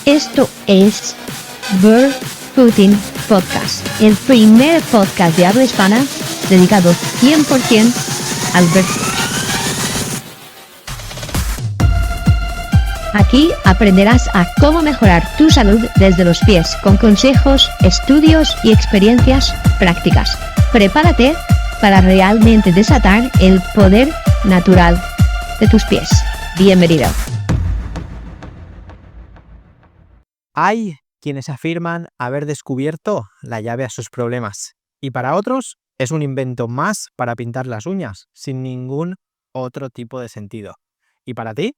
Esto es Barefooting Podcast, el primer podcast de habla hispana dedicado 100% al barefoot. Aquí aprenderás a cómo mejorar tu salud desde los pies con consejos, estudios y experiencias prácticas. Prepárate para realmente desatar el poder natural de tus pies. Bienvenido. Hay quienes afirman haber descubierto la llave a sus problemas y para otros es un invento más para pintar las uñas sin ningún otro tipo de sentido. ¿Y para ti?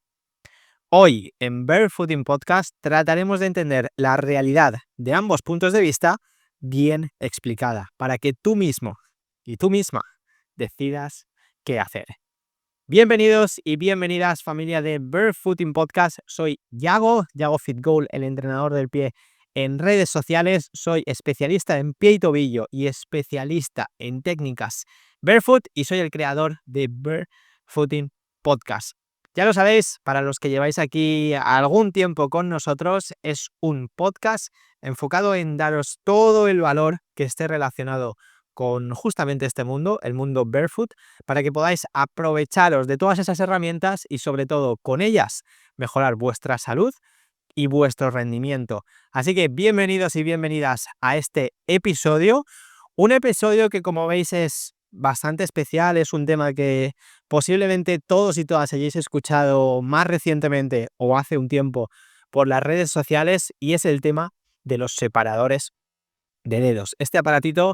Hoy en Barefooting Podcast trataremos de entender la realidad de ambos puntos de vista bien explicada para que tú mismo y tú misma decidas qué hacer. Bienvenidos y bienvenidas familia de Barefooting Podcast. Soy Yago Fit Goal, el entrenador del pie en redes sociales. Soy especialista en pie y tobillo y especialista en técnicas barefoot y soy el creador de Barefooting Podcast. Ya lo sabéis, para los que lleváis aquí algún tiempo con nosotros, es un podcast enfocado en daros todo el valor que esté relacionado con justamente este mundo, el mundo barefoot, para que podáis aprovecharos de todas esas herramientas y sobre todo con ellas mejorar vuestra salud y vuestro rendimiento. Así que bienvenidos y bienvenidas a este episodio, un episodio que como veis es bastante especial, es un tema que posiblemente todos y todas hayáis escuchado más recientemente o hace un tiempo por las redes sociales y es el tema de los separadores de dedos. Este aparatito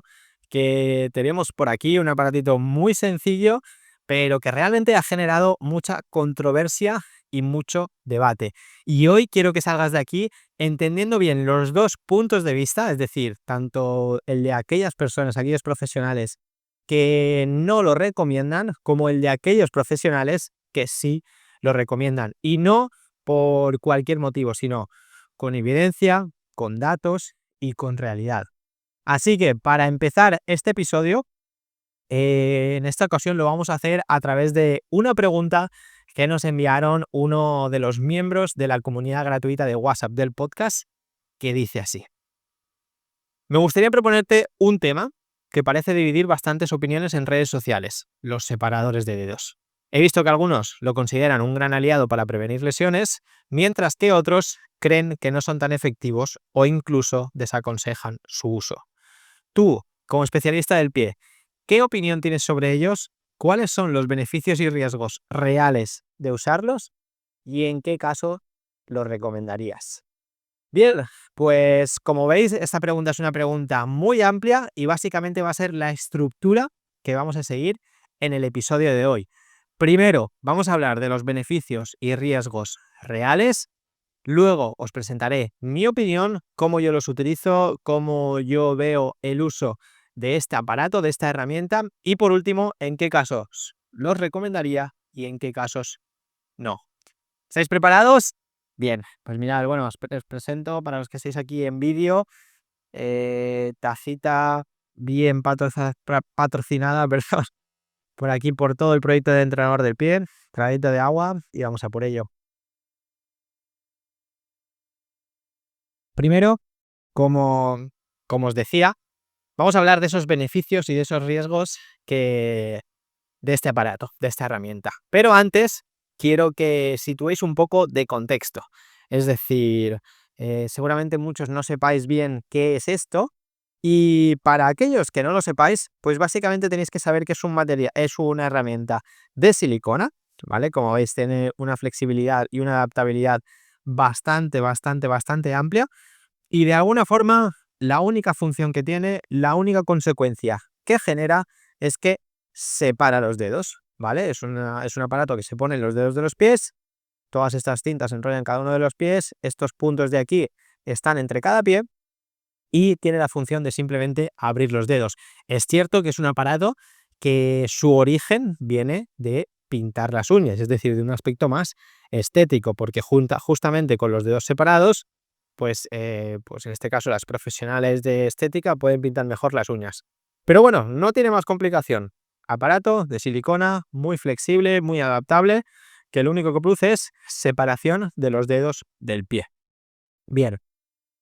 que tenemos por aquí, un aparatito muy sencillo, pero que realmente ha generado mucha controversia y mucho debate. Y hoy quiero que salgas de aquí entendiendo bien los dos puntos de vista, es decir, tanto el de aquellas personas, aquellos profesionales que no lo recomiendan, como el de aquellos profesionales que sí lo recomiendan. Y no por cualquier motivo, sino con evidencia, con datos y con realidad. Así que para empezar este episodio, en esta ocasión lo vamos a hacer a través de una pregunta que nos enviaron uno de los miembros de la comunidad gratuita de WhatsApp del podcast, que dice así. Me gustaría proponerte un tema que parece dividir bastantes opiniones en redes sociales, los separadores de dedos. He visto que algunos lo consideran un gran aliado para prevenir lesiones, mientras que otros creen que no son tan efectivos o incluso desaconsejan su uso. Tú, como especialista del pie, ¿qué opinión tienes sobre ellos? ¿Cuáles son los beneficios y riesgos reales de usarlos? ¿Y en qué caso los recomendarías? Bien, pues como veis, esta pregunta es una pregunta muy amplia y básicamente va a ser la estructura que vamos a seguir en el episodio de hoy. Primero, vamos a hablar de los beneficios y riesgos reales. Luego os presentaré mi opinión, cómo yo los utilizo, cómo yo veo el uso de este aparato, de esta herramienta y por último, en qué casos los recomendaría y en qué casos no. ¿Estáis preparados? Bien, pues mirad, bueno, os presento para los que estéis aquí en vídeo, tacita bien patrocinada, perdón, por aquí por todo el proyecto de entrenador del pie, traguito de agua y vamos a por ello. Primero, como os decía, vamos a hablar de esos beneficios y de esos riesgos de este aparato, de esta herramienta. Pero antes, quiero que situéis un poco de contexto. Es decir, seguramente muchos no sepáis bien qué es esto. Y para aquellos que no lo sepáis, pues básicamente tenéis que saber que es una herramienta de silicona, ¿vale? Como veis, tiene una flexibilidad y una adaptabilidad bastante amplia. Y de alguna forma, la única función que tiene, la única consecuencia que genera es que separa los dedos, ¿vale? Es un aparato que se pone en los dedos de los pies, todas estas cintas se enrollan en cada uno de los pies, estos puntos de aquí están entre cada pie y tiene la función de simplemente abrir los dedos. Es cierto que es un aparato que su origen viene de pintar las uñas, es decir, de un aspecto más estético, porque justamente con los dedos separados, pues en este caso las profesionales de estética pueden pintar mejor las uñas. Pero bueno, no tiene más complicación. Aparato de silicona, muy flexible, muy adaptable, que lo único que produce es separación de los dedos del pie. Bien,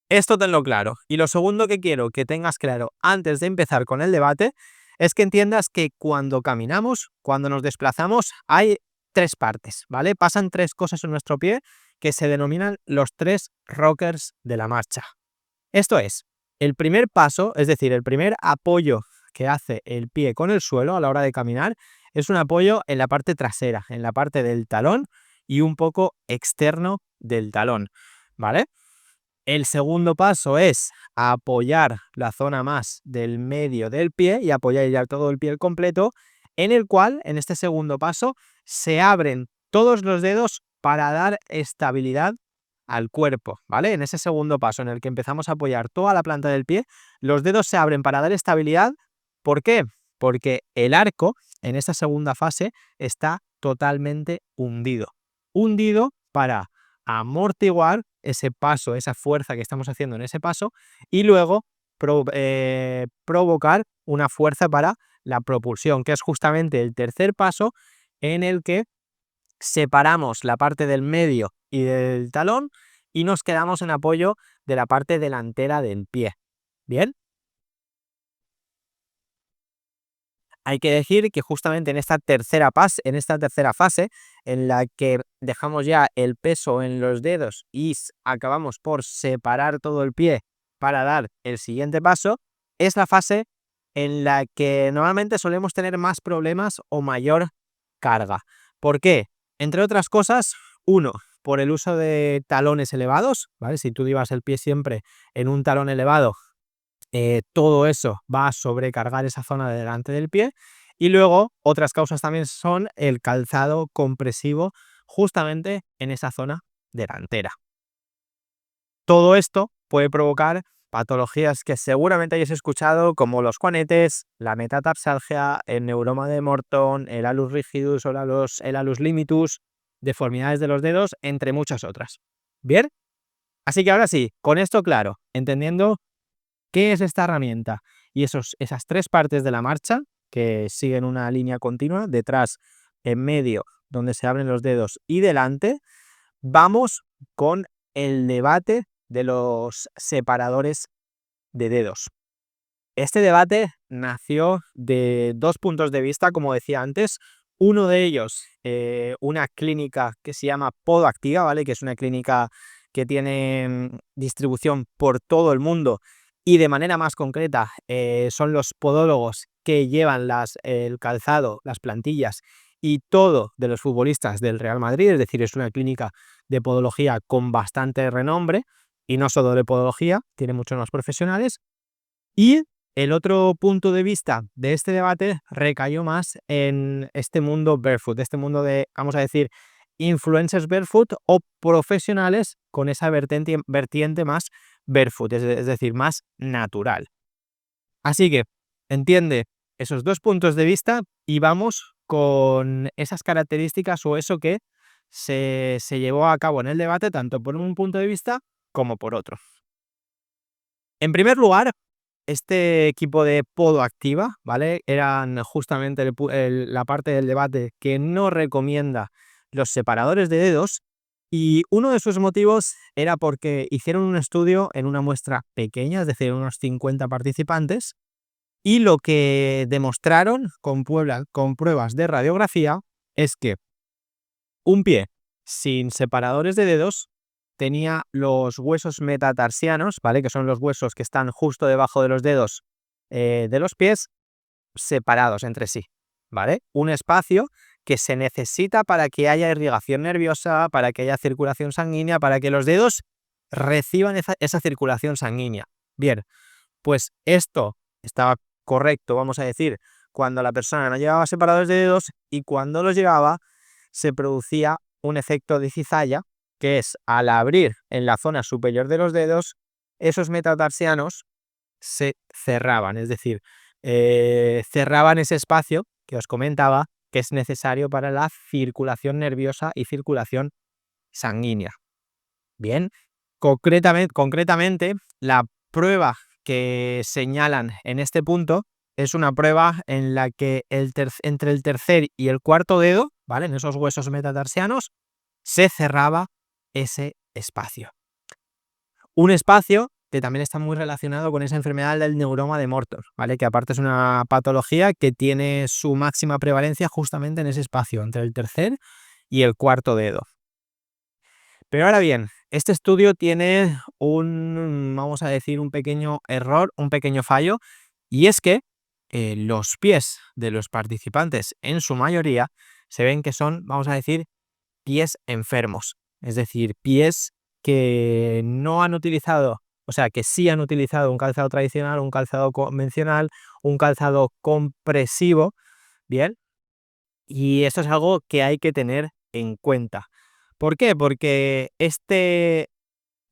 esto tenlo claro. Y lo segundo que quiero que tengas claro antes de empezar con el debate es que entiendas que cuando caminamos, cuando nos desplazamos, hay tres partes, ¿vale? Pasan tres cosas en nuestro pie que se denominan los tres rockers de la marcha. Esto es, el primer paso, es decir, el primer apoyo que hace el pie con el suelo a la hora de caminar, es un apoyo en la parte trasera, en la parte del talón y un poco externo del talón, ¿vale? El segundo paso es apoyar la zona más del medio del pie y apoyar ya todo el pie completo, en el cual, en este segundo paso, se abren todos los dedos para dar estabilidad al cuerpo, ¿vale? En ese segundo paso en el que empezamos a apoyar toda la planta del pie, los dedos se abren para dar estabilidad. ¿Por qué? Porque el arco en esta segunda fase está totalmente hundido. Hundido para amortiguar ese paso, esa fuerza que estamos haciendo en ese paso y luego provocar una fuerza para la propulsión, que es justamente el tercer paso en el que separamos la parte del medio y del talón y nos quedamos en apoyo de la parte delantera del pie. ¿Bien? Hay que decir que justamente en esta tercera fase, en la que dejamos ya el peso en los dedos y acabamos por separar todo el pie para dar el siguiente paso, es la fase en la que normalmente solemos tener más problemas o mayor carga. ¿Por qué? Entre otras cosas, uno, por el uso de talones elevados, ¿vale? Si tú llevas el pie siempre en un talón elevado, todo eso va a sobrecargar esa zona de delante del pie. Y luego otras causas también son el calzado compresivo justamente en esa zona delantera. Todo esto puede provocar patologías que seguramente hayas escuchado, como los juanetes, la metatarsalgia, el neuroma de Morton, el alus rigidus o el alus limitus, deformidades de los dedos, entre muchas otras. ¿Bien? Así que ahora sí, con esto claro, entendiendo ¿qué es esta herramienta? Y esas tres partes de la marcha que siguen una línea continua, detrás, en medio, donde se abren los dedos, y delante, vamos con el debate de los separadores de dedos. Este debate nació de dos puntos de vista, como decía antes. Uno de ellos, una clínica que se llama Podoactiva, ¿vale? Que es una clínica que tiene distribución por todo el mundo y de manera más concreta son los podólogos que llevan el calzado, las plantillas y todo de los futbolistas del Real Madrid, es decir, es una clínica de podología con bastante renombre y no solo de podología, tiene muchos más profesionales. Y el otro punto de vista de este debate recayó más en este mundo barefoot, este mundo de, vamos a decir, influencers barefoot o profesionales con esa vertiente más barefoot, es decir, más natural. Así que entiende esos dos puntos de vista y vamos con esas características o eso que se llevó a cabo en el debate, tanto por un punto de vista como por otro. En primer lugar, este equipo de Podoactiva, ¿vale? Eran justamente la parte del debate que no recomienda los separadores de dedos, y uno de sus motivos era porque hicieron un estudio en una muestra pequeña, es decir, unos 50 participantes, y lo que demostraron con pruebas de radiografía es que un pie sin separadores de dedos tenía los huesos metatarsianos, ¿vale? Que son los huesos que están justo debajo de los dedos de los pies, separados entre sí, ¿vale? Un espacio que se necesita para que haya irrigación nerviosa, para que haya circulación sanguínea, para que los dedos reciban esa circulación sanguínea. Bien, pues esto estaba correcto, vamos a decir, cuando la persona no llevaba separadores de dedos, y cuando los llevaba se producía un efecto de cizalla, que es al abrir en la zona superior de los dedos, esos metatarsianos se cerraban, es decir, cerraban ese espacio que os comentaba que es necesario para la circulación nerviosa y circulación sanguínea. Bien, concretamente, la prueba que señalan en este punto es una prueba en la que entre el tercer y el cuarto dedo, ¿vale? En esos huesos metatarsianos, se cerraba ese espacio. Un espacio que también está muy relacionado con esa enfermedad del neuroma de Mortor, ¿vale? Que aparte es una patología que tiene su máxima prevalencia justamente en ese espacio, entre el tercer y el cuarto dedo. Pero ahora bien, este estudio tiene vamos a decir, un pequeño error, un pequeño fallo, y es que los pies de los participantes, en su mayoría, se ven que son, vamos a decir, pies enfermos. Es decir, pies que no han utilizado, o sea, que sí han utilizado un calzado tradicional, un calzado convencional, un calzado compresivo, ¿bien? Y esto es algo que hay que tener en cuenta. ¿Por qué? Porque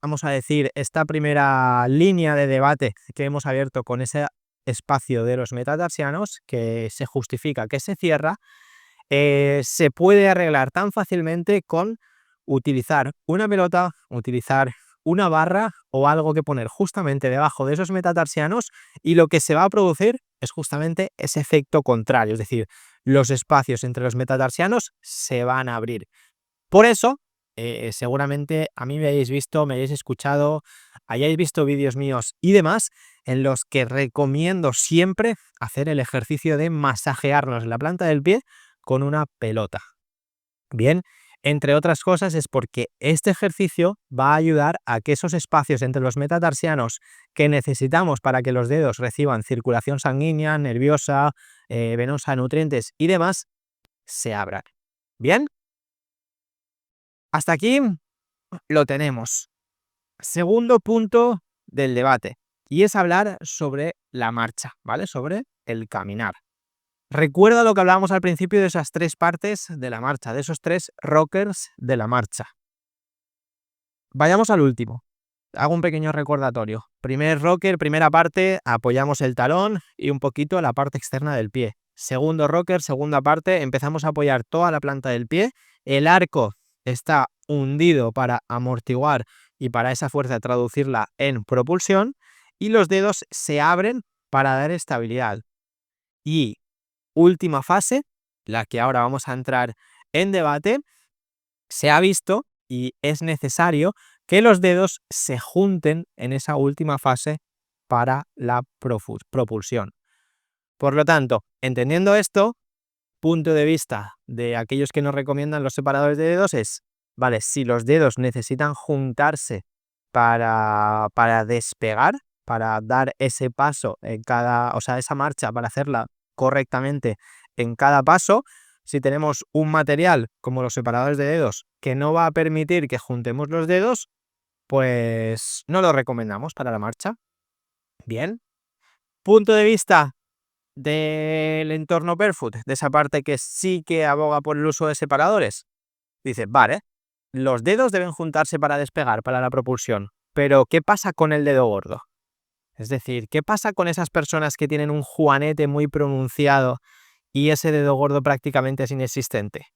vamos a decir, esta primera línea de debate que hemos abierto con ese espacio de los metatarsianos, que se justifica que se cierra, se puede arreglar tan fácilmente con utilizar una pelota, utilizar una barra o algo que poner justamente debajo de esos metatarsianos, y lo que se va a producir es justamente ese efecto contrario, es decir, los espacios entre los metatarsianos se van a abrir. Por eso, seguramente a mí me hayáis visto, me hayáis escuchado, hayáis visto vídeos míos y demás, en los que recomiendo siempre hacer el ejercicio de masajearnos la planta del pie con una pelota. Bien, entre otras cosas es porque este ejercicio va a ayudar a que esos espacios entre los metatarsianos que necesitamos para que los dedos reciban circulación sanguínea, nerviosa, venosa, nutrientes y demás, se abran. Bien, hasta aquí lo tenemos. Segundo punto del debate, y es hablar sobre la marcha, ¿vale? Sobre el caminar. Recuerda lo que hablábamos al principio de esas tres partes de la marcha, de esos tres rockers de la marcha. Vayamos al último. Hago un pequeño recordatorio. Primer rocker, primera parte, apoyamos el talón y un poquito la parte externa del pie. Segundo rocker, segunda parte, empezamos a apoyar toda la planta del pie. El arco está hundido para amortiguar y para esa fuerza traducirla en propulsión. Y los dedos se abren para dar estabilidad. Y última fase, la que ahora vamos a entrar en debate, se ha visto y es necesario que los dedos se junten en esa última fase para la propulsión. Por lo tanto, entendiendo esto, punto de vista de aquellos que nos recomiendan los separadores de dedos es, vale, si los dedos necesitan juntarse para despegar, para dar ese paso en o sea, esa marcha para hacerla correctamente en cada paso, si tenemos un material como los separadores de dedos que no va a permitir que juntemos los dedos, pues no lo recomendamos para la marcha. Bien. Punto de vista del entorno barefoot, de esa parte que sí que aboga por el uso de separadores. Dice, vale, los dedos deben juntarse para despegar, para la propulsión, pero ¿qué pasa con el dedo gordo? Es decir, ¿qué pasa con esas personas que tienen un juanete muy pronunciado y ese dedo gordo prácticamente es inexistente?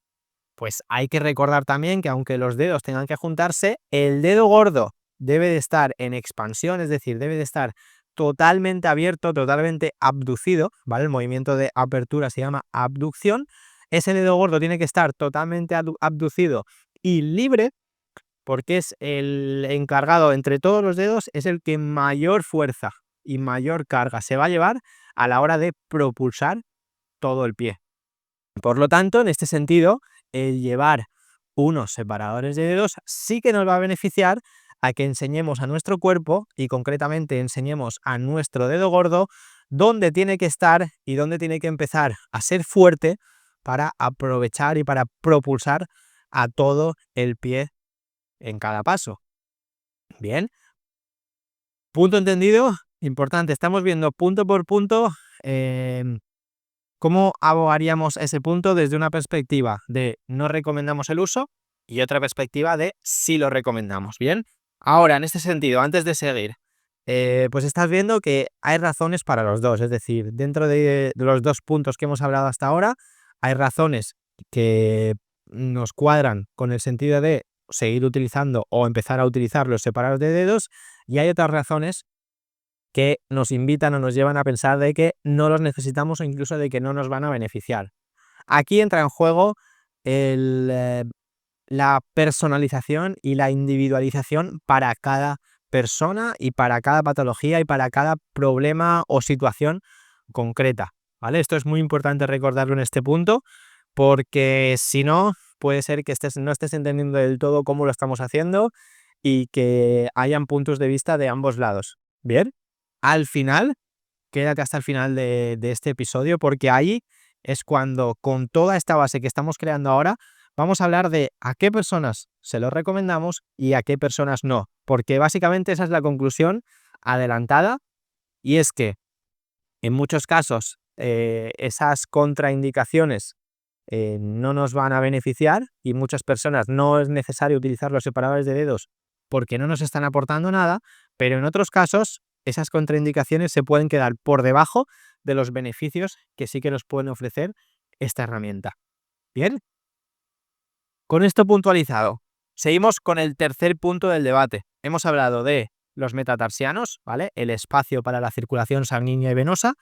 Pues hay que recordar también que aunque los dedos tengan que juntarse, el dedo gordo debe de estar en expansión, es decir, debe de estar totalmente abierto, totalmente abducido, ¿vale? El movimiento de apertura se llama abducción. Ese dedo gordo tiene que estar totalmente abducido y libre, porque es el encargado entre todos los dedos, es el que mayor fuerza y mayor carga se va a llevar a la hora de propulsar todo el pie. Por lo tanto, en este sentido, el llevar unos separadores de dedos sí que nos va a beneficiar a que enseñemos a nuestro cuerpo, y concretamente enseñemos a nuestro dedo gordo, dónde tiene que estar y dónde tiene que empezar a ser fuerte para aprovechar y para propulsar a todo el pie en cada paso. Bien, punto entendido, importante, estamos viendo punto por punto cómo abogaríamos ese punto desde una perspectiva de no recomendamos el uso y otra perspectiva de sí lo recomendamos. Bien, ahora en este sentido, antes de seguir, pues estás viendo que hay razones para los dos, es decir, dentro de los dos puntos que hemos hablado hasta ahora, hay razones que nos cuadran con el sentido de seguir utilizando o empezar a utilizar los separadores de dedos, y hay otras razones que nos invitan o nos llevan a pensar de que no los necesitamos o incluso de que no nos van a beneficiar. Aquí entra en juego la personalización y la individualización para cada persona y para cada patología y para cada problema o situación concreta, ¿vale? Esto es muy importante recordarlo en este punto, porque si no, puede ser que no estés entendiendo del todo cómo lo estamos haciendo y que hayan puntos de vista de ambos lados. Bien, al final, quédate hasta el final de este episodio, porque ahí es cuando, con toda esta base que estamos creando ahora, vamos a hablar de a qué personas se lo recomendamos y a qué personas no, porque básicamente esa es la conclusión adelantada, y es que en muchos casos esas contraindicaciones no nos van a beneficiar, y muchas personas no es necesario utilizar los separadores de dedos porque no nos están aportando nada, pero en otros casos esas contraindicaciones se pueden quedar por debajo de los beneficios que sí que nos pueden ofrecer esta herramienta. Bien, con esto puntualizado, seguimos con el tercer punto del debate. Hemos hablado de los metatarsianos, ¿vale? El espacio para la circulación sanguínea y venosa,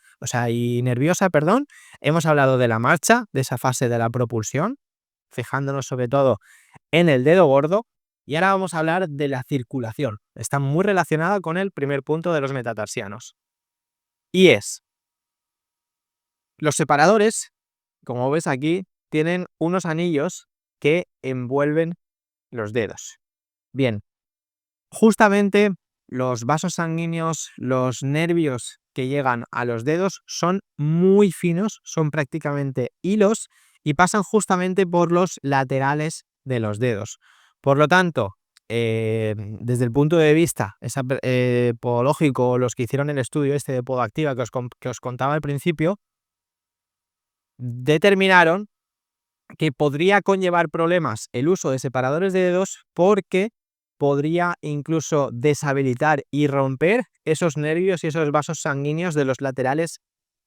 y nerviosa, perdón. Hemos hablado de la marcha, de esa fase de la propulsión, fijándonos sobre todo en el dedo gordo. Y ahora vamos a hablar de la circulación. Está muy relacionada con el primer punto de los metatarsianos. Y es, los separadores, como ves aquí, tienen unos anillos que envuelven los dedos. Bien, justamente los vasos sanguíneos, los nervios que llegan a los dedos son muy finos, son prácticamente hilos y pasan justamente por los laterales de los dedos. Por lo tanto, desde el punto de vista podológico, los que hicieron el estudio este de Podoactiva que os contaba al principio, determinaron que podría conllevar problemas el uso de separadores de dedos, porque podría incluso deshabilitar y romper esos nervios y esos vasos sanguíneos de los laterales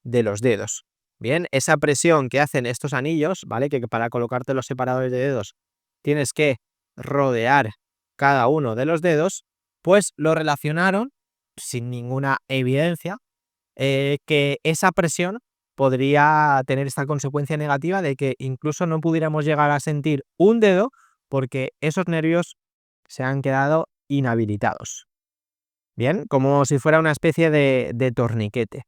de los dedos. Bien, esa presión que hacen estos anillos, ¿vale? Que para colocarte los separadores de dedos tienes que rodear cada uno de los dedos, pues lo relacionaron, sin ninguna evidencia, que esa presión podría tener esta consecuencia negativa de que incluso no pudiéramos llegar a sentir un dedo porque esos nervios se han quedado inhabilitados. Bien, como si fuera una especie de torniquete.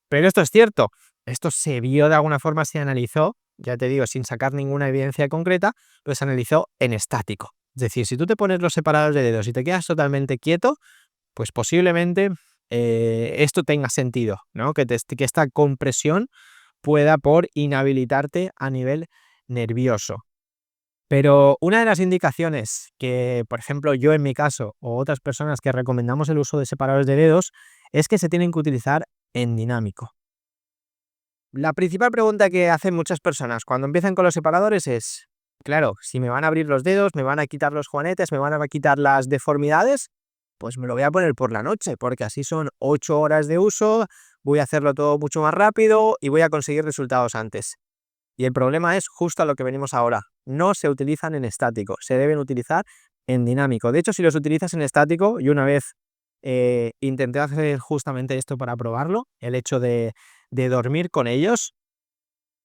Pero esto es cierto, esto se vio de alguna forma, se analizó, ya te digo, sin sacar ninguna evidencia concreta, pero se analizó en estático. Es decir, si tú te pones los separadores de dedos y te quedas totalmente quieto, pues posiblemente esto tenga sentido, ¿no? Que esta compresión pueda por inhabilitarte a nivel nervioso. Pero una de las indicaciones que, por ejemplo, yo en mi caso o otras personas que recomendamos el uso de separadores de dedos, es que se tienen que utilizar en dinámico. La principal pregunta que hacen muchas personas cuando empiezan con los separadores es, claro, si me van a abrir los dedos, me van a quitar los juanetes, me van a quitar las deformidades, pues me lo voy a poner por la noche, porque así son 8 horas de uso, voy a hacerlo todo mucho más rápido y voy a conseguir resultados antes. Y el problema es justo a lo que venimos ahora. No se utilizan en estático, se deben utilizar en dinámico. De hecho, si los utilizas en estático, yo una vez intenté hacer justamente esto para probarlo, el hecho de dormir con ellos,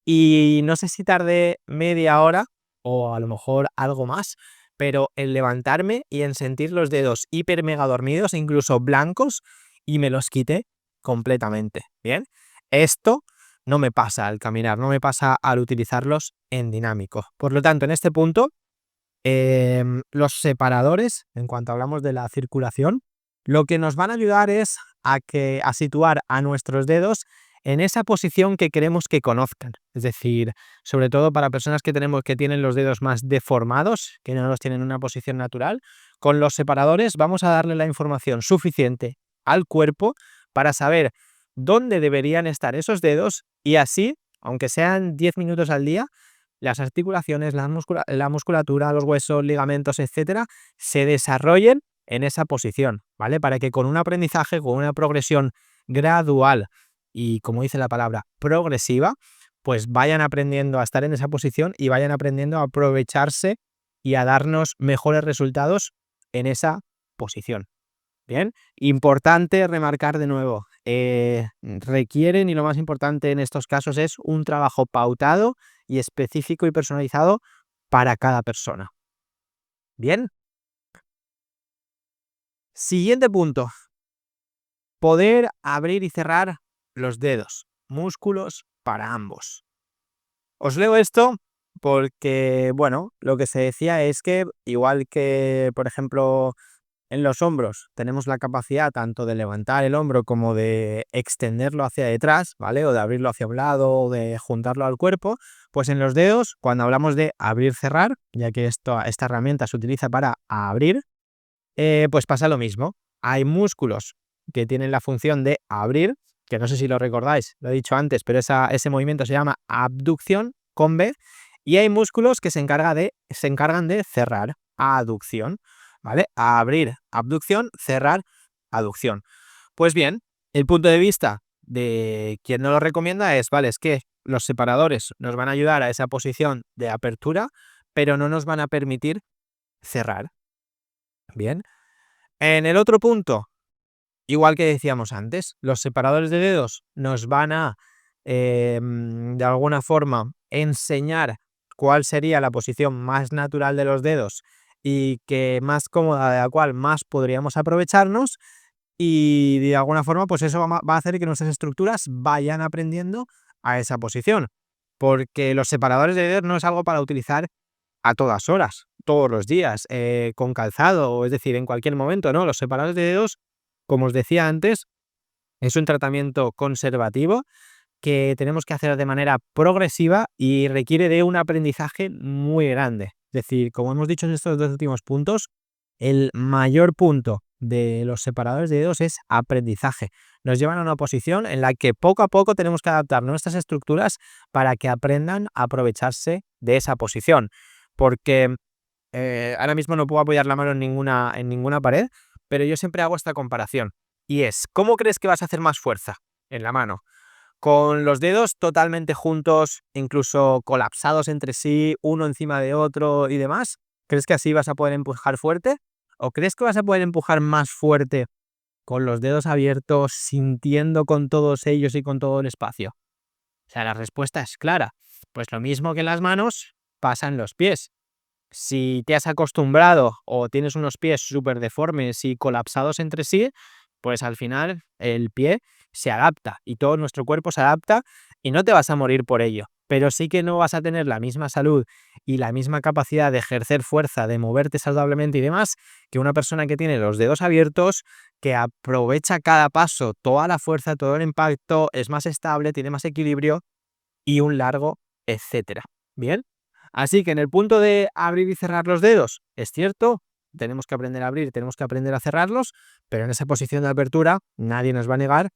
y no sé si tardé media hora o a lo mejor algo más, pero en levantarme y en sentir los dedos hiper mega dormidos, incluso blancos, y me los quité completamente. Bien, esto no me pasa al caminar, no me pasa al utilizarlos en dinámico. Por lo tanto, en este punto, los separadores, en cuanto hablamos de la circulación, lo que nos van a ayudar es a situar a nuestros dedos en esa posición que queremos que conozcan. Es decir, sobre todo para personas que tienen los dedos más deformados, que no los tienen en una posición natural, con los separadores vamos a darle la información suficiente al cuerpo para saber dónde deberían estar esos dedos, y así, aunque sean 10 minutos al día, las articulaciones, la musculatura, los huesos, ligamentos, etcétera, se desarrollen en esa posición, ¿vale? Para que con un aprendizaje, con una progresión gradual y, como dice la palabra, progresiva, pues vayan aprendiendo a estar en esa posición y vayan aprendiendo a aprovecharse y a darnos mejores resultados en esa posición. Bien, importante remarcar de nuevo, requieren, y lo más importante en estos casos es un trabajo pautado y específico y personalizado para cada persona. Bien. Siguiente punto. Poder abrir y cerrar los dedos. Músculos para ambos. Os leo esto porque, bueno, lo que se decía es que igual que, por ejemplo, en los hombros tenemos la capacidad tanto de levantar el hombro como de extenderlo hacia detrás, ¿vale? O de abrirlo hacia un lado o de juntarlo al cuerpo, pues en los dedos, cuando hablamos de abrir-cerrar, ya que esta herramienta se utiliza para abrir, pues pasa lo mismo. Hay músculos que tienen la función de abrir, que no sé si lo recordáis, lo he dicho antes, pero ese movimiento se llama abducción con B, y hay músculos que se encargan de cerrar, aducción, ¿vale? Abrir, abducción, cerrar, aducción. Pues bien, el punto de vista de quien no lo recomienda es, vale, es que los separadores nos van a ayudar a esa posición de apertura, pero no nos van a permitir cerrar. Bien. En el otro punto, igual que decíamos antes, los separadores de dedos nos van a, de alguna forma, enseñar cuál sería la posición más natural de los dedos y que más cómoda, de la cual más podríamos aprovecharnos, y de alguna forma, pues eso va a hacer que nuestras estructuras vayan aprendiendo a esa posición, porque los separadores de dedos no es algo para utilizar a todas horas, todos los días, con calzado, es decir, en cualquier momento, ¿no? Los separadores de dedos, como os decía antes, es un tratamiento conservativo que tenemos que hacer de manera progresiva y requiere de un aprendizaje muy grande. Es decir, como hemos dicho en estos dos últimos puntos, el mayor punto de los separadores de dedos es aprendizaje. Nos llevan a una posición en la que poco a poco tenemos que adaptar nuestras estructuras para que aprendan a aprovecharse de esa posición. Porque ahora mismo no puedo apoyar la mano en ninguna pared, pero yo siempre hago esta comparación. Y es, ¿cómo crees que vas a hacer más fuerza en la mano? ¿Con los dedos totalmente juntos, incluso colapsados entre sí, uno encima de otro y demás? ¿Crees que así vas a poder empujar fuerte? ¿O crees que vas a poder empujar más fuerte con los dedos abiertos, sintiendo con todos ellos y con todo el espacio? O sea, la respuesta es clara. Pues lo mismo que en las manos, pasa en los pies. Si te has acostumbrado o tienes unos pies súper deformes y colapsados entre sí, pues al final el pie se adapta y todo nuestro cuerpo se adapta y no te vas a morir por ello, pero sí que no vas a tener la misma salud y la misma capacidad de ejercer fuerza, de moverte saludablemente y demás, que una persona que tiene los dedos abiertos, que aprovecha cada paso, toda la fuerza, todo el impacto, es más estable, tiene más equilibrio y un largo etcétera. ¿Bien? Así que en el punto de abrir y cerrar los dedos, es cierto, tenemos que aprender a abrir, tenemos que aprender a cerrarlos, pero en esa posición de apertura nadie nos va a negar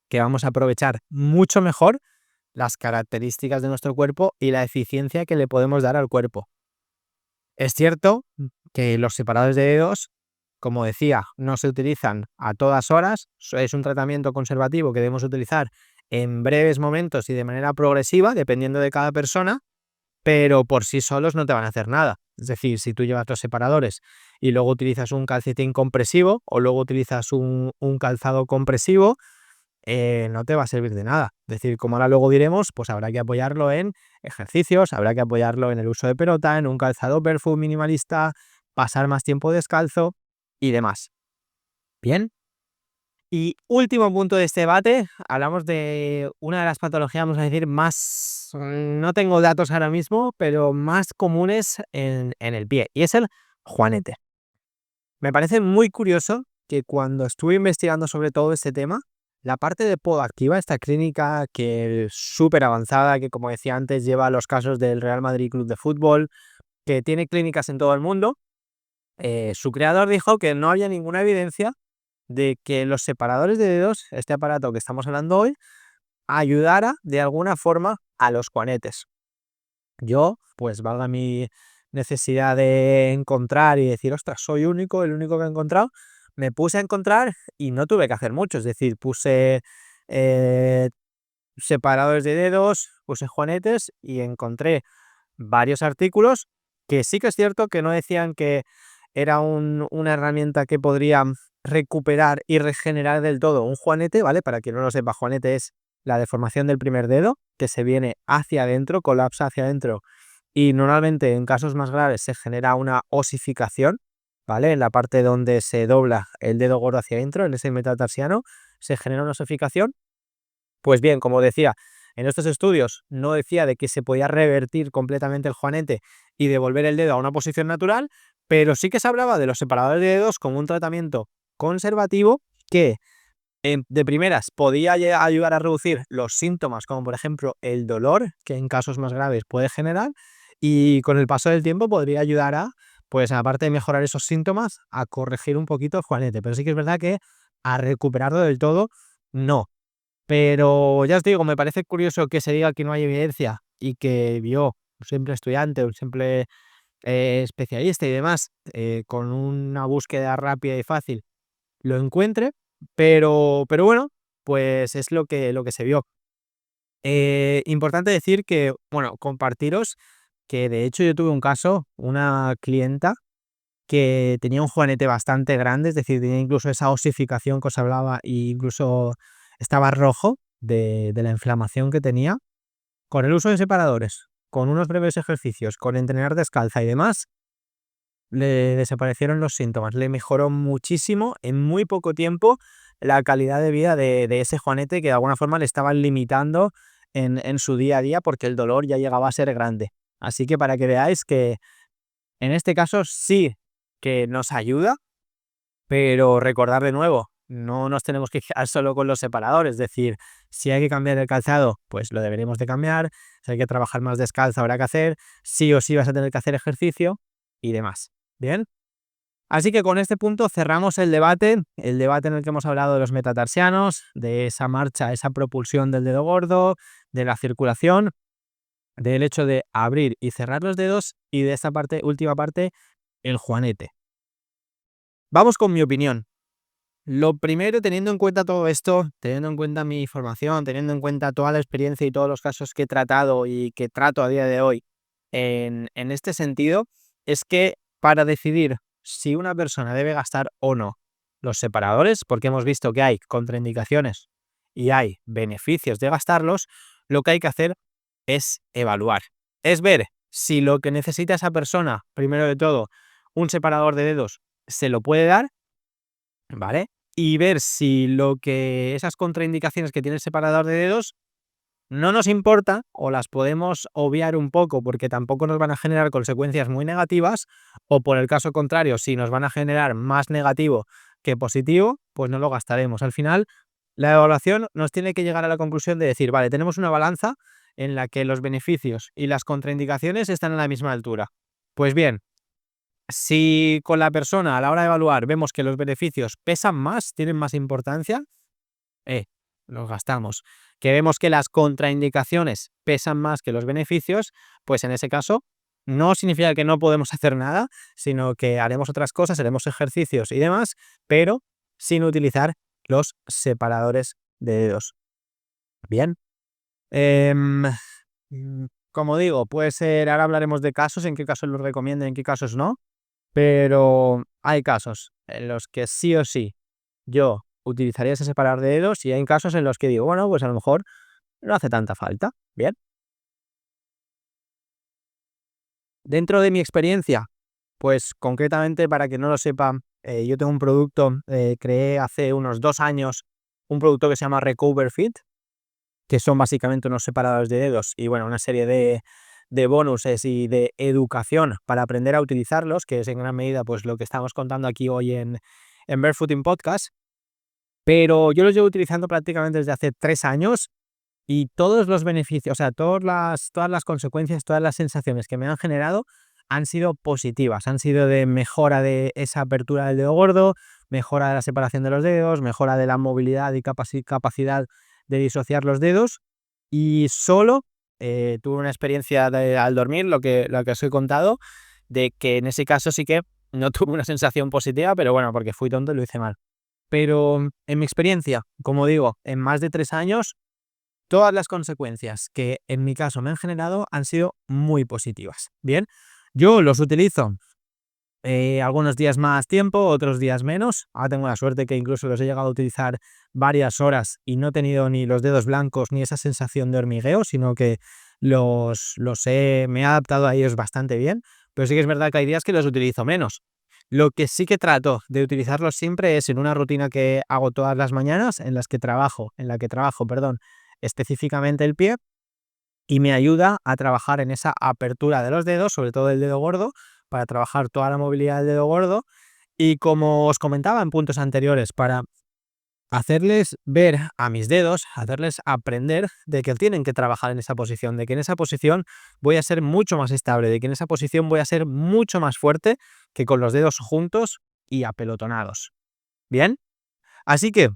que vamos a aprovechar mucho mejor las características de nuestro cuerpo y la eficiencia que le podemos dar al cuerpo. Es cierto que los separadores de dedos, como decía, no se utilizan a todas horas, es un tratamiento conservativo que debemos utilizar en breves momentos y de manera progresiva, dependiendo de cada persona, pero por sí solos no te van a hacer nada. Es decir, si tú llevas los separadores y luego utilizas un calcetín compresivo o luego utilizas un calzado compresivo, no te va a servir de nada. Es decir, como ahora luego diremos, pues habrá que apoyarlo en ejercicios, habrá que apoyarlo en el uso de pelota, en un calzado barefoot minimalista, pasar más tiempo descalzo y demás. Bien. Y último punto de este debate, hablamos de una de las patologías, vamos a decir, más, no tengo datos ahora mismo, pero más comunes en el pie, y es el juanete. Me parece muy curioso que cuando estuve investigando sobre todo este tema, la parte de Podactiva, esta clínica que es súper avanzada, que como decía antes lleva los casos del Real Madrid Club de Fútbol, que tiene clínicas en todo el mundo, su creador dijo que no había ninguna evidencia de que los separadores de dedos, este aparato que estamos hablando hoy, ayudara de alguna forma a los juanetes. Yo, pues valga mi necesidad de encontrar y decir, ostras, soy el único que he encontrado, me puse a encontrar y no tuve que hacer mucho, es decir, puse separadores de dedos, puse juanetes y encontré varios artículos que sí que es cierto que no decían que era una herramienta que podría recuperar y regenerar del todo un juanete, ¿vale? Para quien no lo sepa, juanete es la deformación del primer dedo que se viene hacia adentro, colapsa hacia adentro y normalmente en casos más graves se genera una osificación, ¿vale? En la parte donde se dobla el dedo gordo hacia adentro, en ese metatarsiano, se genera una osificación. Pues bien, como decía, en estos estudios no decía de que se podía revertir completamente el juanete y devolver el dedo a una posición natural, pero sí que se hablaba de los separadores de dedos como un tratamiento conservativo que de primeras podía ayudar a reducir los síntomas, como por ejemplo el dolor, que en casos más graves puede generar, y con el paso del tiempo podría ayudar a, pues aparte de mejorar esos síntomas, a corregir un poquito el juanete. Pero sí que es verdad que a recuperarlo del todo, no. Pero ya os digo, me parece curioso que se diga que no hay evidencia y que vio un simple estudiante, un simple especialista y demás, con una búsqueda rápida y fácil, lo encuentre, pero bueno, pues es lo que se vio. Importante decir que, bueno, compartiros que de hecho yo tuve un caso, una clienta que tenía un juanete bastante grande, es decir, tenía incluso esa osificación que os hablaba e incluso estaba rojo de la inflamación que tenía. Con el uso de separadores, con unos breves ejercicios, con entrenar descalza y demás, le desaparecieron los síntomas, le mejoró muchísimo en muy poco tiempo la calidad de vida de ese juanete que de alguna forma le estaban limitando en su día a día porque el dolor ya llegaba a ser grande. Así que para que veáis que en este caso sí que nos ayuda, pero recordar de nuevo, no nos tenemos que quedar solo con los separadores, es decir, si hay que cambiar el calzado, pues lo deberemos de cambiar, si hay que trabajar más descalzo habrá que hacer, sí o sí vas a tener que hacer ejercicio y demás. ¿Bien? Así que con este punto cerramos el debate en el que hemos hablado de los metatarsianos, de esa marcha, esa propulsión del dedo gordo, de la circulación, del hecho de abrir y cerrar los dedos y de esta parte, última parte, el juanete. Vamos con mi opinión. Lo primero, teniendo en cuenta todo esto, teniendo en cuenta mi formación, teniendo en cuenta toda la experiencia y todos los casos que he tratado y que trato a día de hoy en este sentido, es que para decidir si una persona debe gastar o no los separadores, porque hemos visto que hay contraindicaciones y hay beneficios de gastarlos, lo que hay que hacer es evaluar. Es ver si lo que necesita esa persona, primero de todo, un separador de dedos, se lo puede dar, ¿vale? Y ver si lo que esas contraindicaciones que tiene el separador de dedos no nos importa o las podemos obviar un poco porque tampoco nos van a generar consecuencias muy negativas, o por el caso contrario, si nos van a generar más negativo que positivo, pues no lo gastaremos. Al final, la evaluación nos tiene que llegar a la conclusión de decir, vale, tenemos una balanza en la que los beneficios y las contraindicaciones están a la misma altura. Pues bien, si con la persona a la hora de evaluar vemos que los beneficios pesan más, tienen más importancia, eh, los gastamos. Que vemos que las contraindicaciones pesan más que los beneficios, pues en ese caso no significa que no podemos hacer nada, sino que haremos otras cosas, haremos ejercicios y demás, pero sin utilizar los separadores de dedos. Bien. Em, como digo, puede ser, ahora hablaremos de casos, en qué casos los recomiendo y en qué casos no, pero hay casos en los que sí o sí yo utilizaría ese separador de dedos y hay casos en los que digo, bueno, pues a lo mejor no hace tanta falta. Bien. Dentro de mi experiencia, pues concretamente para que no lo sepan, yo tengo un producto, creé hace unos 2 años un producto que se llama Recover Fit, que son básicamente unos separadores de dedos y bueno, una serie de bonuses y de educación para aprender a utilizarlos, que es en gran medida pues lo que estamos contando aquí hoy en Barefooting Podcast. Pero yo los llevo utilizando prácticamente desde hace 3 años y todos los beneficios, o sea, todas las consecuencias, todas las sensaciones que me han generado han sido positivas, han sido de mejora de esa apertura del dedo gordo, mejora de la separación de los dedos, mejora de la movilidad y capacidad de disociar los dedos. Y solo tuve una experiencia al dormir, lo que os he contado, de que en ese caso sí que no tuve una sensación positiva, pero bueno, porque fui tonto y lo hice mal. Pero en mi experiencia, como digo, en más de 3 años, todas las consecuencias que en mi caso me han generado han sido muy positivas. Bien, yo los utilizo algunos días más tiempo, otros días menos. Ahora tengo la suerte que incluso los he llegado a utilizar varias horas y no he tenido ni los dedos blancos ni esa sensación de hormigueo, sino que me he adaptado a ellos bastante bien. Pero sí que es verdad que hay días que los utilizo menos. Lo que sí que trato de utilizarlos siempre es en una rutina que hago todas las mañanas, en la que trabajo, perdón, específicamente el pie, y me ayuda a trabajar en esa apertura de los dedos, sobre todo el dedo gordo, para trabajar toda la movilidad del dedo gordo. Y como os comentaba en puntos anteriores, para hacerles ver a mis dedos, hacerles aprender de que tienen que trabajar en esa posición, de que en esa posición voy a ser mucho más estable, de que en esa posición voy a ser mucho más fuerte que con los dedos juntos y apelotonados. ¿Bien? Así que,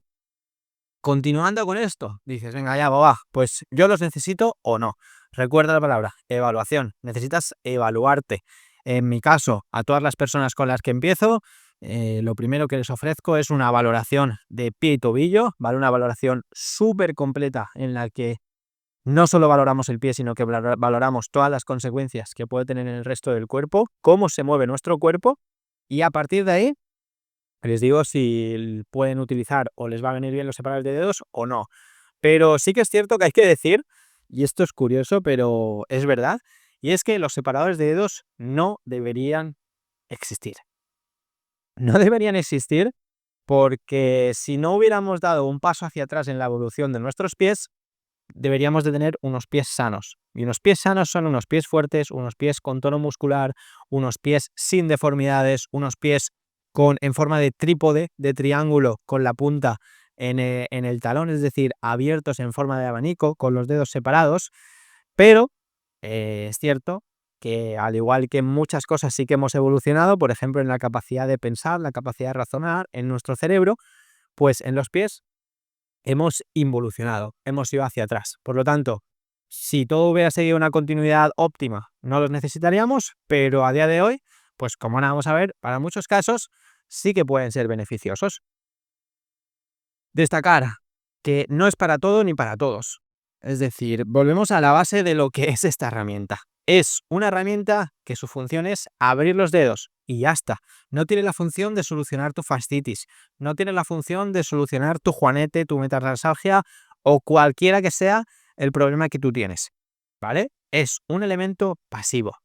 continuando con esto, dices, venga ya, boba, pues yo los necesito o no. Recuerda la palabra, evaluación. Necesitas evaluarte. En mi caso, a todas las personas con las que empiezo, lo primero que les ofrezco es una valoración de pie y tobillo, ¿vale? Una valoración súper completa en la que no solo valoramos el pie, sino que valoramos todas las consecuencias que puede tener en el resto del cuerpo, cómo se mueve nuestro cuerpo, y a partir de ahí les digo si pueden utilizar o les va a venir bien los separadores de dedos o no. Pero sí que es cierto que hay que decir, y esto es curioso, pero es verdad, y es que los separadores de dedos no deberían existir. No deberían existir porque si no hubiéramos dado un paso hacia atrás en la evolución de nuestros pies, deberíamos de tener unos pies sanos. Y unos pies sanos son unos pies fuertes, unos pies con tono muscular, unos pies sin deformidades, unos pies en forma de trípode, de triángulo, con la punta en el talón, es decir, abiertos en forma de abanico, con los dedos separados. Pero es cierto que, al igual que en muchas cosas sí que hemos evolucionado, por ejemplo, en la capacidad de pensar, la capacidad de razonar, en nuestro cerebro, pues en los pies hemos involucionado, hemos ido hacia atrás. Por lo tanto, si todo hubiera seguido una continuidad óptima, no los necesitaríamos, pero a día de hoy, pues como ahora vamos a ver, para muchos casos sí que pueden ser beneficiosos. Destacar que no es para todo ni para todos. Es decir, volvemos a la base de lo que es esta herramienta. Es una herramienta que su función es abrir los dedos y ya está. No tiene la función de solucionar tu fascitis, no tiene la función de solucionar tu juanete, tu metatarsalgia o cualquiera que sea el problema que tú tienes, ¿vale? Es un elemento pasivo.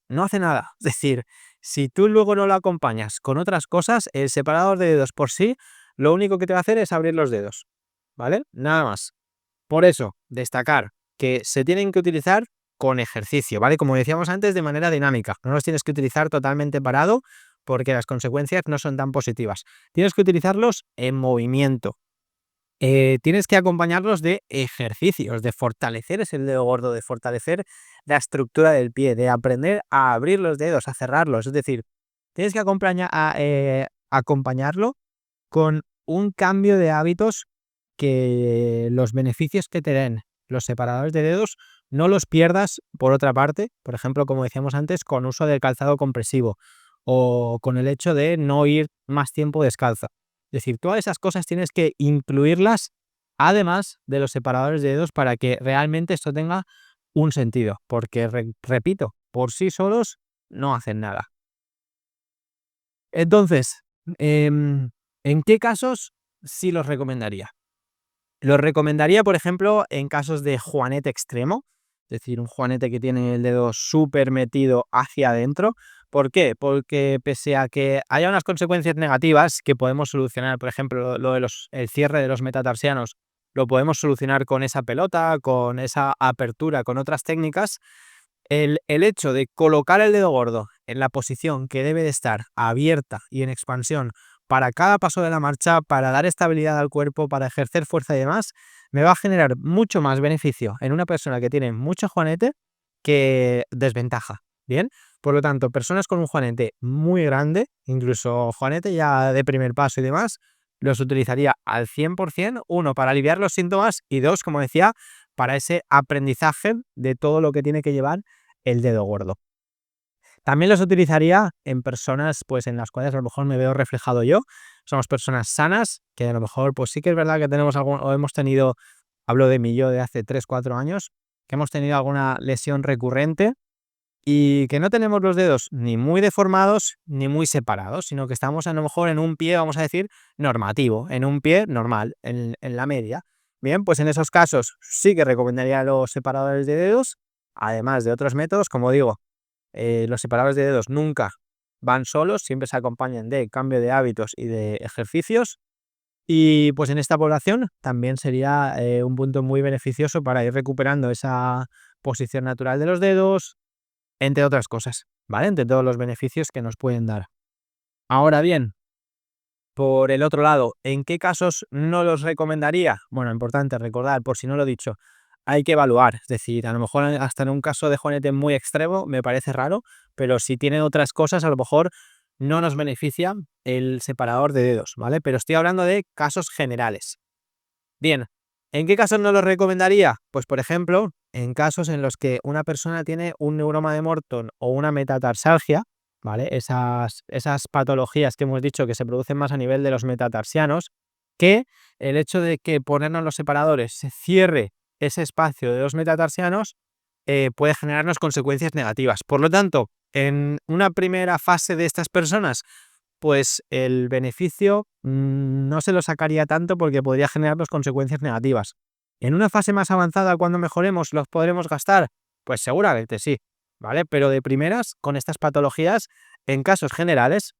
No hace nada. Es decir, si tú luego no lo acompañas con otras cosas, el separador de dedos por sí, lo único que te va a hacer es abrir los dedos, ¿vale? Nada más. Por eso, destacar que se tienen que utilizar con ejercicio, ¿vale? Como decíamos antes, de manera dinámica. No los tienes que utilizar totalmente parado porque las consecuencias no son tan positivas. Tienes que utilizarlos en movimiento. Tienes que acompañarlos de ejercicios, de fortalecer ese dedo gordo, de fortalecer la estructura del pie, de aprender a abrir los dedos, a cerrarlos. Es decir, tienes que acompañarlo con un cambio de hábitos, que los beneficios que te den los separadores de dedos no los pierdas por otra parte, por ejemplo, como decíamos antes, con uso del calzado compresivo o con el hecho de no ir más tiempo descalza. Es decir, todas esas cosas tienes que incluirlas además de los separadores de dedos para que realmente esto tenga un sentido, porque repito, por sí solos no hacen nada. Entonces, ¿en qué casos sí los recomendaría? Los recomendaría, por ejemplo, en casos de juanete extremo, es decir, un juanete que tiene el dedo súper metido hacia adentro. ¿Por qué? Porque pese a que haya unas consecuencias negativas que podemos solucionar, por ejemplo, el cierre de los metatarsianos, lo podemos solucionar con esa pelota, con esa apertura, con otras técnicas. El hecho de colocar el dedo gordo en la posición que debe de estar abierta y en expansión para cada paso de la marcha, para dar estabilidad al cuerpo, para ejercer fuerza y demás, me va a generar mucho más beneficio en una persona que tiene mucho juanete que desventaja. ¿Bien? Por lo tanto, personas con un juanete muy grande, incluso juanete ya de primer paso y demás, los utilizaría al 100%, uno, para aliviar los síntomas y dos, como decía, para ese aprendizaje de todo lo que tiene que llevar el dedo gordo. También los utilizaría en personas, pues, en las cuales a lo mejor me veo reflejado yo. Somos personas sanas, que a lo mejor, pues sí que es verdad que tenemos o hemos tenido, hablo de mí yo de hace 3 4 años, que hemos tenido alguna lesión recurrente y que no tenemos los dedos ni muy deformados ni muy separados, sino que estamos a lo mejor en un pie, vamos a decir, normativo, en un pie normal, en la media. Bien, pues en esos casos sí que recomendaría los separadores de dedos, además de otros métodos, como digo, los separadores de dedos nunca van solos, siempre se acompañan de cambio de hábitos y de ejercicios. Y pues en esta población también sería un punto muy beneficioso para ir recuperando esa posición natural de los dedos, entre otras cosas, ¿vale? Entre todos los beneficios que nos pueden dar. Ahora bien, por el otro lado, ¿en qué casos no los recomendaría? Bueno, importante recordar, por si no lo he dicho, hay que evaluar. Es decir, a lo mejor hasta en un caso de juanete muy extremo me parece raro, pero si tiene otras cosas, a lo mejor no nos beneficia el separador de dedos, ¿vale? Pero estoy hablando de casos generales. Bien, ¿en qué casos no lo recomendaría? Pues, por ejemplo, en casos en los que una persona tiene un neuroma de Morton o una metatarsalgia, ¿vale? Esas patologías que hemos dicho que se producen más a nivel de los metatarsianos, que el hecho de que ponernos los separadores se cierre ese espacio de los metatarsianos puede generarnos consecuencias negativas. Por lo tanto, en una primera fase de estas personas, pues el beneficio no se lo sacaría tanto porque podría generarnos consecuencias negativas. En una fase más avanzada, cuando mejoremos, ¿los podremos gastar? Pues seguramente sí, ¿vale? Pero de primeras, con estas patologías, en casos generales,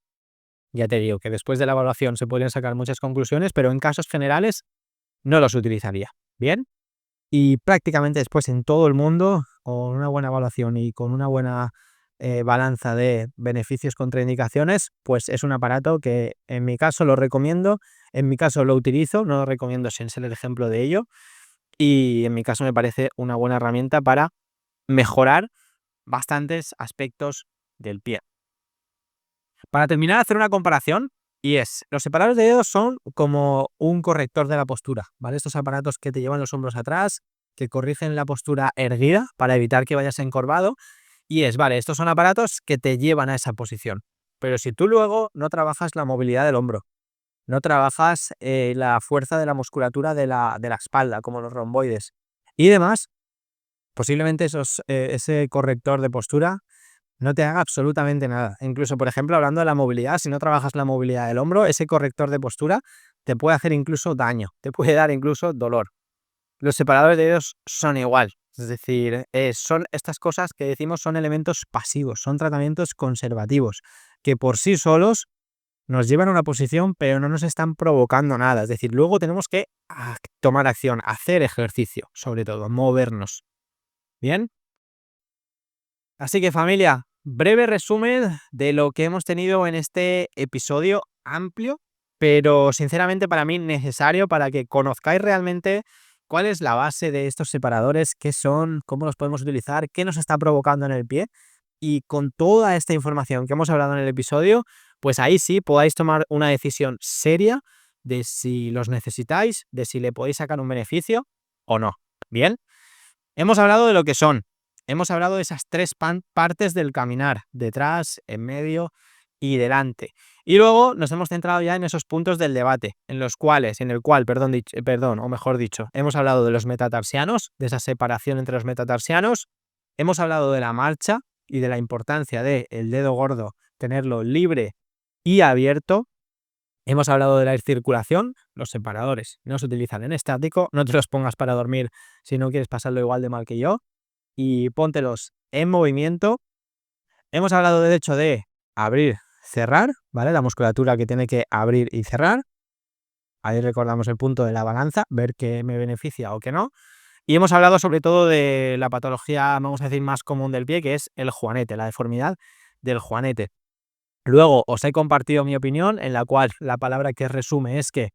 ya te digo que después de la evaluación se podrían sacar muchas conclusiones, pero en casos generales no los utilizaría, ¿bien? Y prácticamente después en todo el mundo, con una buena evaluación y con una buena balanza de beneficios contra indicaciones, pues es un aparato que en mi caso lo recomiendo, en mi caso lo utilizo, no lo recomiendo sin ser el ejemplo de ello, y en mi caso me parece una buena herramienta para mejorar bastantes aspectos del pie. Para terminar, hacer una comparación, y es, los separadores de dedos son como un corrector de la postura, ¿vale? Estos aparatos que te llevan los hombros atrás, que corrigen la postura erguida para evitar que vayas encorvado, y es, vale, estos son aparatos que te llevan a esa posición. Pero si tú luego no trabajas la movilidad del hombro, no trabajas la fuerza de la musculatura de la espalda, como los romboides y demás, posiblemente ese corrector de postura no te haga absolutamente nada. Incluso, por ejemplo, hablando de la movilidad, si no trabajas la movilidad del hombro, ese corrector de postura te puede hacer incluso daño, te puede dar incluso dolor. Los separadores de dedos son igual. Es decir, son estas cosas que decimos son elementos pasivos, son tratamientos conservativos, que por sí solos nos llevan a una posición, pero no nos están provocando nada. Es decir, luego tenemos que tomar acción, hacer ejercicio, sobre todo, movernos. ¿Bien? Así que, familia, breve resumen de lo que hemos tenido en este episodio amplio, pero sinceramente para mí necesario para que conozcáis realmente cuál es la base de estos separadores, qué son, cómo los podemos utilizar, qué nos está provocando en el pie. Y con toda esta información que hemos hablado en el episodio, pues ahí sí podáis tomar una decisión seria de si los necesitáis, de si le podéis sacar un beneficio o no. Bien, hemos hablado de lo que son. Hemos hablado de esas tres partes del caminar, detrás, en medio y delante. Y luego nos hemos centrado ya en esos puntos del debate, en el cual, o mejor dicho, hemos hablado de los metatarsianos, de esa separación entre los metatarsianos, hemos hablado de la marcha y de la importancia del dedo gordo, tenerlo libre y abierto. Hemos hablado de la circulación, los separadores no se utilizan en estático, no te los pongas para dormir si no quieres pasarlo igual de mal que yo, y póntelos en movimiento. Hemos hablado del hecho de abrir, cerrar, ¿vale? La musculatura que tiene que abrir y cerrar. Ahí recordamos el punto de la balanza, ver qué me beneficia o qué no. Y hemos hablado sobre todo de la patología, vamos a decir, más común del pie, que es el juanete, la deformidad del juanete. Luego os he compartido mi opinión, en la cual la palabra que resume es que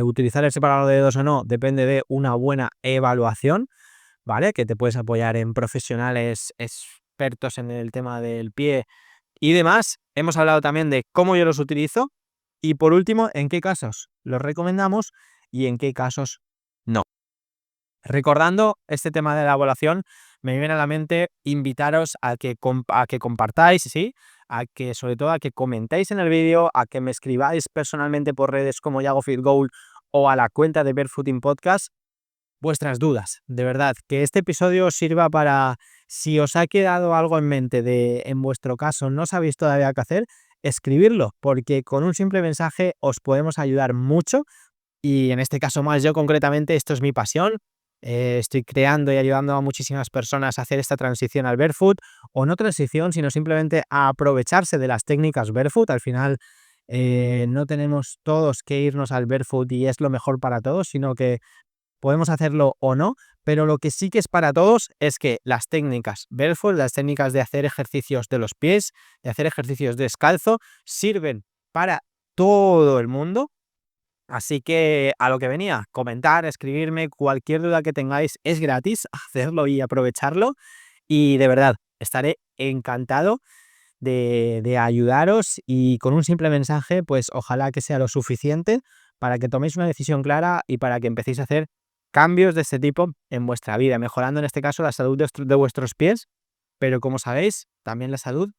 utilizar el separador de dedos o no depende de una buena evaluación, ¿vale? Que te puedes apoyar en profesionales expertos en el tema del pie y demás. Hemos hablado también de cómo yo los utilizo y, por último, en qué casos los recomendamos y en qué casos no. Recordando este tema de la evaluación, me viene a la mente invitaros a que compartáis, ¿sí? Sobre todo a que comentéis en el vídeo, a que me escribáis personalmente por redes como Yago Fit Goal o a la cuenta de Barefooting Podcast vuestras dudas. De verdad, que este episodio os sirva para, si os ha quedado algo en mente en vuestro caso, no sabéis todavía qué hacer, escribirlo, porque con un simple mensaje os podemos ayudar mucho y en este caso más yo concretamente, esto es mi pasión estoy creando y ayudando a muchísimas personas a hacer esta transición al barefoot, o no transición, sino simplemente a aprovecharse de las técnicas barefoot. Al final no tenemos todos que irnos al barefoot y es lo mejor para todos, sino que podemos hacerlo o no, pero lo que sí que es para todos es que las técnicas barefoot, las técnicas de hacer ejercicios de los pies, de hacer ejercicios descalzo, sirven para todo el mundo. Así que a lo que venía, comentar, escribirme, cualquier duda que tengáis es gratis, hacerlo y aprovecharlo. Y de verdad, estaré encantado de ayudaros, y con un simple mensaje, pues ojalá que sea lo suficiente para que toméis una decisión clara y para que empecéis a hacer cambios de este tipo en vuestra vida, mejorando en este caso la salud de vuestros pies, pero como sabéis, también la salud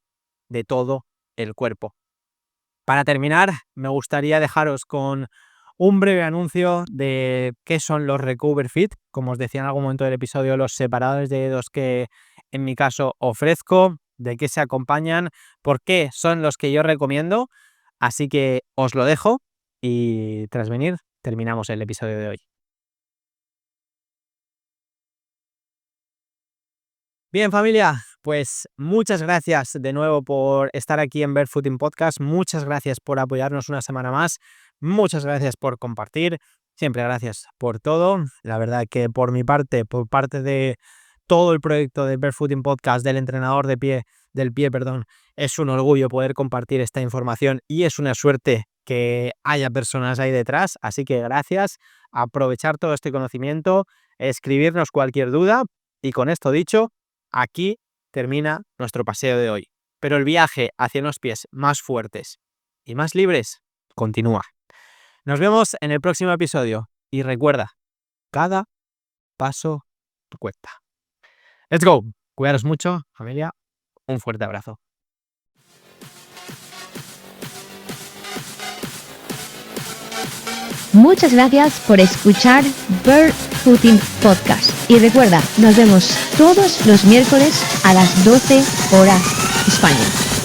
de todo el cuerpo. Para terminar, me gustaría dejaros con un breve anuncio de qué son los Recover Fit. Como os decía en algún momento del episodio, los separadores de dedos que en mi caso ofrezco, de qué se acompañan, por qué son los que yo recomiendo. Así que os lo dejo y tras venir terminamos el episodio de hoy. Bien, familia, pues muchas gracias de nuevo por estar aquí en Barefooting Podcast, muchas gracias por apoyarnos una semana más, muchas gracias por compartir, siempre gracias por todo. La verdad que por mi parte, por parte de todo el proyecto de Barefooting Podcast, del entrenador del pie, es un orgullo poder compartir esta información y es una suerte que haya personas ahí detrás, así que gracias, aprovechar todo este conocimiento, escribirnos cualquier duda, y con esto dicho, aquí termina nuestro paseo de hoy, pero el viaje hacia unos pies más fuertes y más libres continúa. Nos vemos en el próximo episodio y recuerda, cada paso cuenta. Let's go. Cuidaros mucho, familia. Un fuerte abrazo. Muchas gracias por escuchar Barefooting Podcast. Y recuerda, nos vemos todos los miércoles a las 12 horas España.